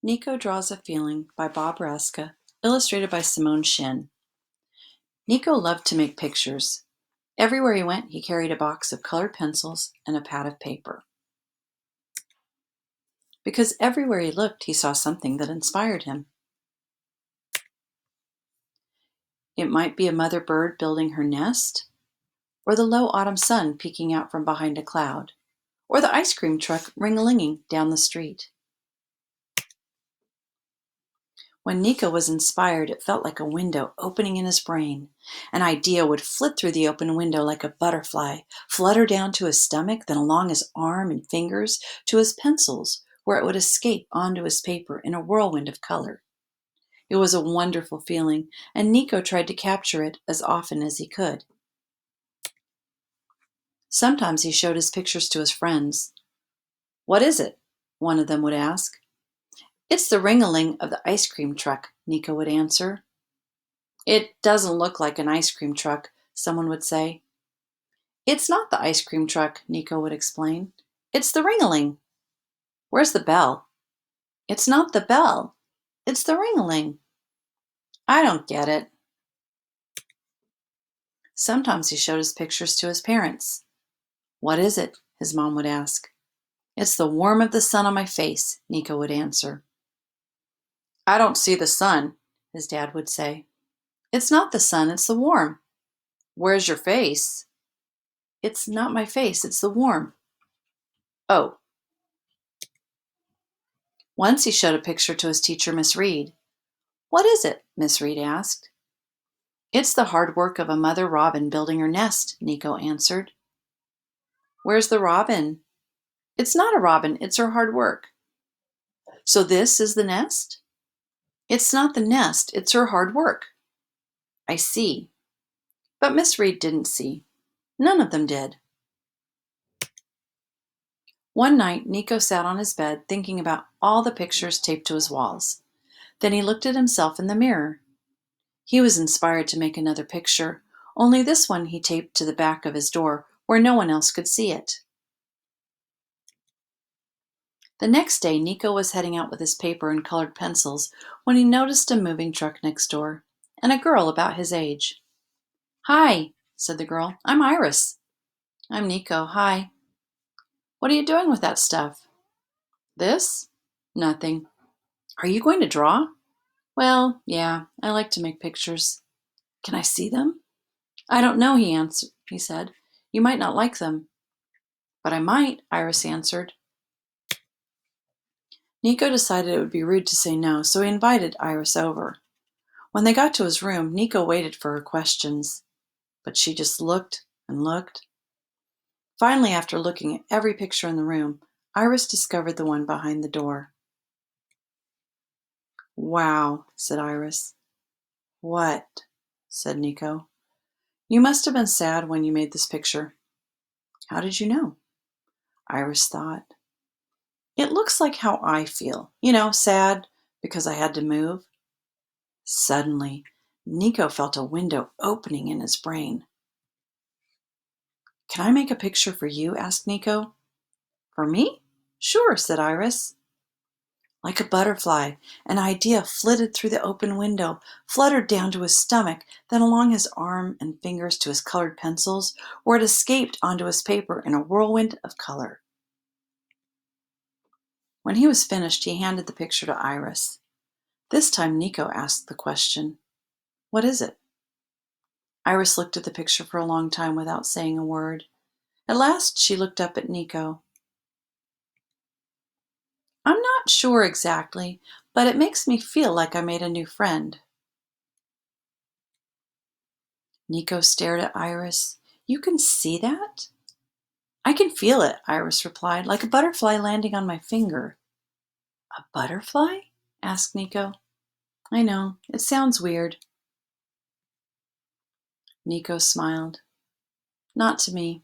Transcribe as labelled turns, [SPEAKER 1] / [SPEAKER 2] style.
[SPEAKER 1] Niko Draws a Feeling by Bob Raska, illustrated by Simone Shin. Niko loved to make pictures. Everywhere he went, he carried a box of colored pencils and a pad of paper. Because everywhere he looked, he saw something that inspired him. It might be a mother bird building her nest, or the low autumn sun peeking out from behind a cloud, or the ice cream truck ring-a-linging down the street. When Niko was inspired, it felt like a window opening in his brain. An idea would flit through the open window like a butterfly, flutter down to his stomach, then along his arm and fingers to his pencils, where it would escape onto his paper in a whirlwind of color. It was a wonderful feeling, and Niko tried to capture it as often as he could. Sometimes he showed his pictures to his friends. "What is it?" one of them would ask. "It's the ring-a-ling of the ice cream truck," Niko would answer. "It doesn't look like an ice cream truck," someone would say. "It's not the ice cream truck," Niko would explain. "It's the ring-a-ling." "Where's the bell?" "It's not the bell. It's the ring-a-ling." "I don't get it." Sometimes he showed his pictures to his parents. "What is it?" his mom would ask. "It's the warmth of the sun on my face," Niko would answer. "I don't see the sun," his dad would say. "It's not the sun, it's the warmth." "Where's your face?" "It's not my face, it's the warmth." "Oh." Once he showed a picture to his teacher, Miss Reed. "What is it?" Miss Reed asked. "It's the hard work of a mother robin building her nest," Niko answered. "Where's the robin?" "It's not a robin, it's her hard work." "So this is the nest?" "It's not the nest, it's her hard work." "I see." But Miss Reed didn't see. None of them did. One night, Niko sat on his bed thinking about all the pictures taped to his walls. Then he looked at himself in the mirror. He was inspired to make another picture, only this one he taped to the back of his door where no one else could see it. The next day, Niko was heading out with his paper and colored pencils when he noticed a moving truck next door and a girl about his age. "Hi," said the girl. "I'm Iris." "I'm Niko. Hi." "What are you doing with that stuff?" "This?" "Nothing." "Are you going to draw?" "Well, yeah, I like to make pictures." "Can I see them?" "I don't know," he said. "You might not like them." "But I might," Iris answered. Niko decided it would be rude to say no, so he invited Iris over. When they got to his room, Niko waited for her questions. But she just looked and looked. Finally, after looking at every picture in the room, Iris discovered the one behind the door. "Wow," said Iris. "What?" said Niko. "You must have been sad when you made this picture." "How did you know?" Iris thought. "It looks like how I feel. Sad because I had to move." Suddenly, Niko felt a window opening in his brain. "Can I make a picture for you?" asked Niko. "For me?" "Sure," said Iris. Like a butterfly, an idea flitted through the open window, fluttered down to his stomach, then along his arm and fingers to his colored pencils, where it escaped onto his paper in a whirlwind of color. When he was finished, he handed the picture to Iris. This time Niko asked the question, "What is it?" Iris looked at the picture for a long time without saying a word. At last she looked up at Niko. "I'm not sure exactly, but it makes me feel like I made a new friend." Niko stared at Iris. "You can see that?" "I can feel it," Iris replied, "like a butterfly landing on my finger." "A butterfly?" asked Niko. "I know, it sounds weird." Niko smiled. "Not to me.